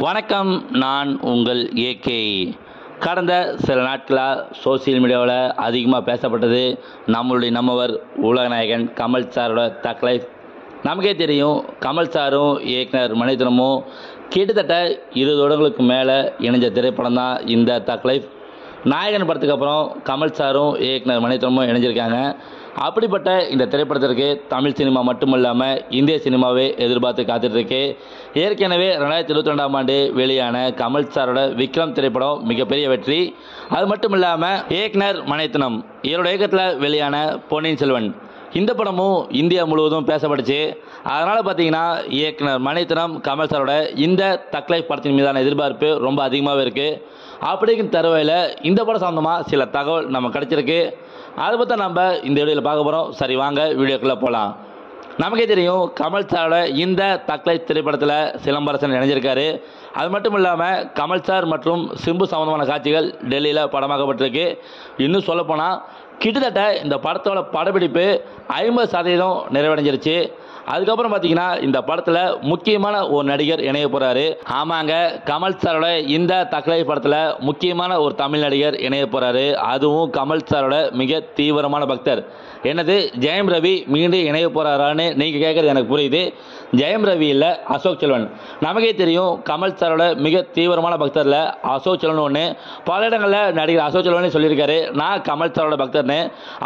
வணக்கம். நான் உங்கள் ஏகே. கடந்த சில நாட்களாக சோசியல் மீடியாவில் அதிகமாக பேசப்பட்டது நம்மவர் உலகநாயகன் கமல் சாரோட தக் லைஃப். நமக்கே தெரியும், கமல் சாரும் இயக்குனர் மணிரத்னமும் கிட்டத்தட்ட 20 வருடங்களுக்கு மேலே இணைஞ்ச திரைப்படம் தான் இந்த தக் லைஃப். நாயகன் படத்துக்கு அப்புறம் கமல் சாரும் இயக்குனர் மணிரத்னமும் இணைஞ்சிருக்காங்க. அப்படிப்பட்ட இந்த திரைப்படத்திற்கு தமிழ் சினிமா மட்டுமல்லாமல் இந்திய சினிமாவே எதிர்பார்த்து காத்துட்ருக்கு. ஏற்கனவே 2022ஆம் ஆண்டு வெளியான கமல் சாரோட விக்ரம் திரைப்படம் மிகப்பெரிய வெற்றி. அது மட்டும் இல்லாமல் இயக்குனர் மணிரத்னம் இவரோட இயக்கத்தில் வெளியான பொன்னியின் செல்வன் இந்த படமும் இந்தியா முழுவதும் பேசப்பட்டுச்சு. அதனால் பார்த்தீங்கன்னா இயக்குனர் மணிரத்னம் கமல் சாரோட இந்த தக் லைஃப் படத்தின் மீதான எதிர்பார்ப்பு ரொம்ப அதிகமாகவே இருக்குது. அப்படிங்கிற தருவையில் இந்த படம் சம்பந்தமாக சில தகவல் நம்ம கிடச்சிருக்கு. அதை பற்றி நம்ம இந்த வீடியோவில் பார்க்க போகிறோம். சரி, வாங்க வீடியோக்குள்ளே போகலாம். நமக்கே தெரியும், கமல் சாரோட இந்த தக் லைஃப் திரைப்படத்தில் சிலம்பரசன் இணைஞ்சிருக்காரு. அது மட்டும் இல்லாமல் கமல் சார் மற்றும் சிம்பு சம்பந்தமான காட்சிகள் டெல்லியில் படமாக்கப்பட்டிருக்கு. இன்னும் சொல்லப்போனால் கிட்டத்தட்ட இந்த படத்தோட படப்பிடிப்பு 50% நிறைவடைஞ்சிருச்சு. அதுக்கப்புறம் பார்த்தீங்கன்னா இந்த படத்தில் முக்கியமான ஒரு நடிகர் இணைய போகிறாரு. ஆமாங்க, கமல் சாரோட இந்த தக் லைஃப் படத்தில் முக்கியமான ஒரு தமிழ் நடிகர் இணைய போகிறாரு. அதுவும் கமல் சாரோட மிக தீவிரமான பக்தர். என்னது, ஜெயம் ரவி மீண்டும் இணைய போகிறாரான்னு நீங்கள் கேட்குறது எனக்கு புரியுது. ஜெயம் ரவி இல்லை, அசோக் செல்வன். நமக்கே தெரியும், கமல் சாரோட மிக தீவிரமான பக்தரில் அசோக் செல்வன் ஒன்று. பல இடங்களில் நடிகர் அசோக் செல்வன் சொல்லியிருக்காரு, நான் கமல் சாரோட பக்தர்னு.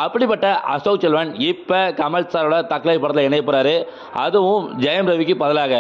அப்படிப்பட்ட அசோக் செல்வன் இப்போ கமல் சாரோட தக் லைஃப் படத்தில் இணைய போகிறாரு. அதுவும் ஜெயம் ரவிக்கு பதிலாக.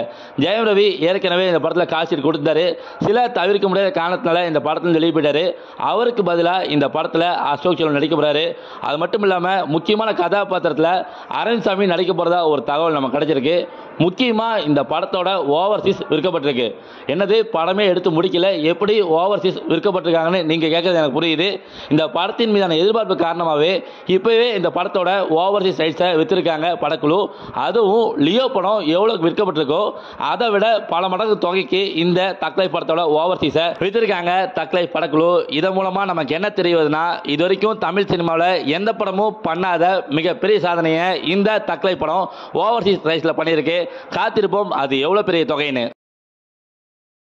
ஜெயம் ரவி ஏற்கனவே இந்த படத்தில் கால்ஷீட் கொடுத்தாரு. சில தவிர்க்க முடியாத காரணத்தினால இந்த படத்தில் வெளியே போயிட்டாரு. அவருக்கு பதிலாக இந்த படத்தில் அசோக் செல்வன் நடிக்க போகிறாரு. அது மட்டும் இல்லாமல் முக்கியமான கதாபாத்திரத்தில் அரவிந்த் நடிக்க போகிறதா ஒரு தகவல் நமக்கு கிடைச்சிருக்கு. முக்கியமாக இந்த படத்தோட ஓவர்சீஸ் விற்கப்பட்டிருக்கு. என்னது, படமே எடுத்து முடிக்கல, எப்படி ஓவர்சீஸ் விற்கப்பட்டிருக்காங்கன்னு நீங்கள் கேட்குறது எனக்கு புரியுது. இந்த படத்தின் மீதான எதிர்பார்ப்பு காரணமாகவே இப்போவே இந்த படத்தோட ஓவர்சீஸ் ரைட்ஸை விற்றுருக்காங்க படக்குழு. அதுவும் லியோ படம் எவ்வளோ விற்கப்பட்டிருக்கோ அதை விட பல மடங்கு தொகைக்கு இந்த தக் லைஃப் படத்தோட ஓவர்சீஸை விற்றுருக்காங்க தக் லைஃப் படக்குழு. இதன் மூலமாக நமக்கு என்ன தெரியுதுன்னா, இது வரைக்கும் தமிழ் சினிமாவில் எந்த படமும் பண்ணாத மிகப்பெரிய சாதனையை இந்த தக் லைஃப் படம் ஓவர்சீஸ் ரைட்ஸில் பண்ணியிருக்கு. காத்திருப்போம் அது எவ்வளோ பெரிய தொகைன்னு.